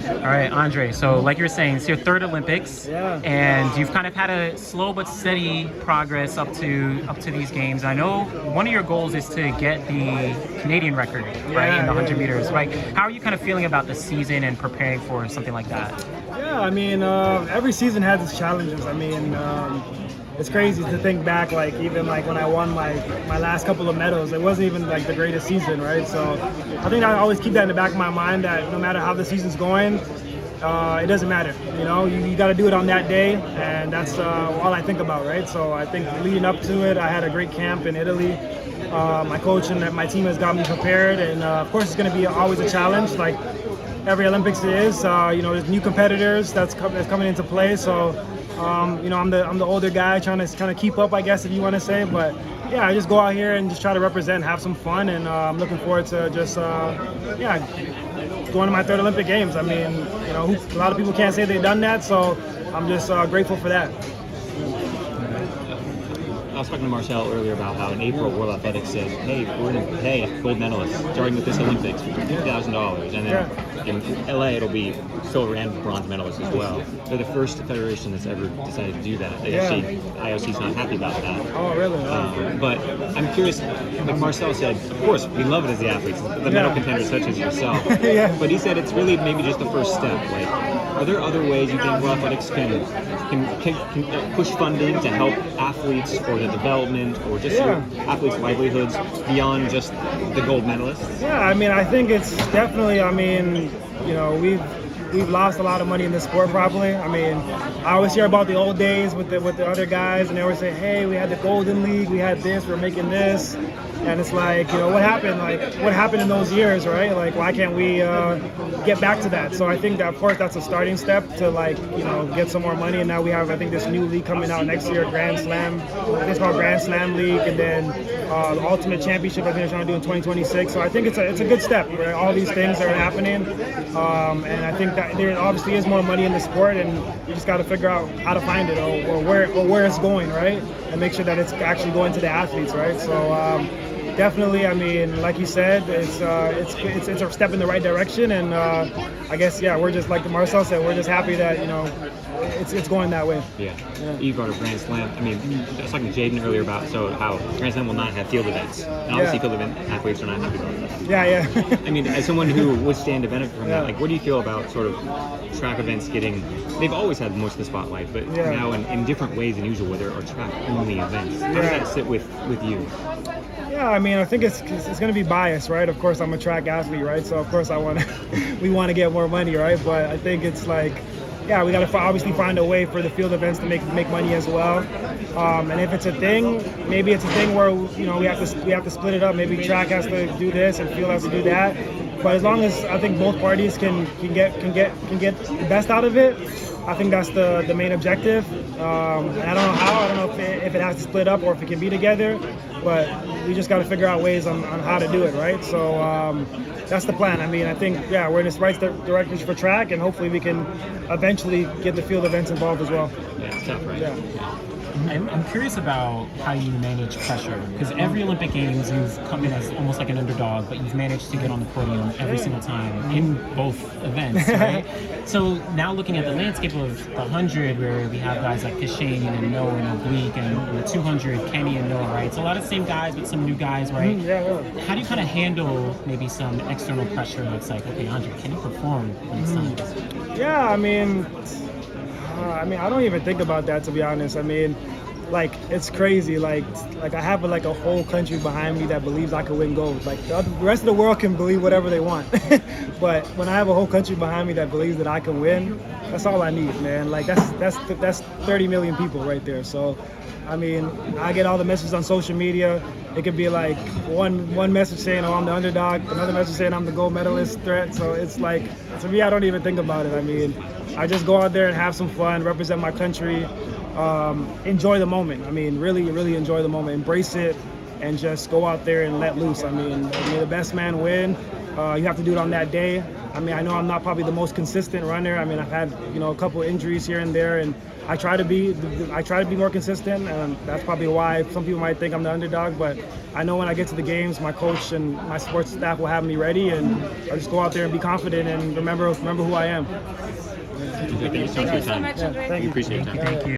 All right, Andre. So, like you were saying, it's your third Olympics, Yeah. and you've kind of had a slow but steady progress up to these games. I know one of your goals is to get the Canadian record, right, in the 100 meters, right? How are you kind of feeling about the season and preparing for something like that? Yeah, I mean, every season has its challenges. I mean, it's crazy to think back, like even like when I won my last couple of medals, it wasn't even like the greatest season, right? So I think I always keep that in the back of my mind that no matter how the season's going, it doesn't matter. You know, you got to do it on that day, and that's all I think about, right? So I think leading up to it, I had a great camp in Italy. My coach and my team has got me prepared, and of course it's going to be always a challenge, like every Olympics is. You know, there's new competitors that's coming into play, so. You know, I'm the older guy trying to kind of keep up, I guess, if you want to say. But yeah, I just go out here and just try to represent, have some fun, and I'm looking forward to just going to my third Olympic Games. I mean, you know, a lot of people can't say they've done that, so I'm just grateful for that. I was talking to Marcel earlier about how in April World Athletics said, hey, we're going to pay gold medalists starting with this Olympics for $50,000. And then in LA, it'll be silver and bronze medalists as well. They're the first federation that's ever decided to do that. Actually, IOC's not happy about that. Oh, really? But I'm curious, like Marcel said, of course, we love it as the athletes, the medal contenders such as yourself. But he said it's really maybe just the first step. Like, are there other ways you think World Athletics can push funding to help athletes or the development or just your athletes' livelihoods beyond just the gold medalists? Yeah, I mean, I think it's definitely, I mean, you know, we've lost a lot of money in this sport probably. I mean, I always hear about the old days with the other guys, and they always say, hey, we had the Golden League, we had this, we're making this. And it's like, you know, what happened? Like, what happened in those years, right? Like, why can't we get back to that? So I think that, of course, that's a starting step to, like, you know, get some more money. And now we have, I think, this new league coming out next year, Grand Slam. I think it's called Grand Slam League. And then the Ultimate Championship, I think they're trying to do in 2026. So I think it's a good step, right? All these things are happening. And I think that there obviously is more money in the sport, and you just got to figure out how to find it or where it's going, right? And make sure that it's actually going to the athletes, right? So, definitely, I mean, like you said, it's a step in the right direction, and I guess we're just like Marcel said, we're just happy that it's going that way. Yeah. You brought up Grand Slam. I mean, I was talking to Jaden earlier about how Grand Slam will not have field events, and obviously field event athletes are not happy about that. Yeah. I mean, as someone who would stand to benefit from that, like, what do you feel about sort of track events getting? They've always had most of the spotlight, but now in different ways than usual, where there are track-only events. How does that sit with you? Yeah, I mean, I think it's going to be biased, right? Of course, I'm a track athlete, right? So of course we want to get more money, right? But I think it's like, we got to obviously find a way for the field events to make money as well. And if it's a thing, maybe it's a thing where, you know, we have to split it up. Maybe track has to do this and field has to do that. But as long as I think both parties can get the best out of it, I think that's the main objective. And I don't know how. I don't know if it has to split up or if it can be together. But we just got to figure out ways on how to do it, right? So that's the plan. I mean, I think, we're in this right direction for track, and hopefully we can eventually get the field events involved as well. Yeah, it's tough, right? Yeah. I'm curious about how you manage pressure, because every Olympic Games you've come in as almost like an underdog, but you've managed to get on the podium every single time in both events, right? So now looking at the landscape of the 100, where we have guys like Kishane and Noah and Oblique, and the 200, Kenny and Noah, right? It's a lot of the same guys, but some new guys, right? How do you kind of handle maybe some external pressure that's like, okay, Andre, can you perform next time? Yeah, I mean, I don't even think about that, to be honest. I mean, like, it's crazy. Like I have like a whole country behind me that believes I could win gold. Like the rest of the world can believe whatever they want, but when I have a whole country behind me that believes that I can win, that's all I need, man. Like that's 30 million people right there. So, I mean, I get all the messages on social media. It could be like one message saying, "Oh, I'm the underdog," another message saying I'm the gold medalist threat. So it's like, to me, I don't even think about it. I mean, I just go out there and have some fun, represent my country, enjoy the moment. I mean, really, really enjoy the moment, embrace it, and just go out there and let loose. I mean, may the best man win. You have to do it on that day. I mean, I know I'm not probably the most consistent runner. I mean, I've had, you know, a couple injuries here and there, and I try to be more consistent, and that's probably why some people might think I'm the underdog. But I know when I get to the games, my coach and my sports staff will have me ready, and I just go out there and be confident and remember who I am. Thank you so much for your time. Yeah, thank you. We appreciate your time. Thank you.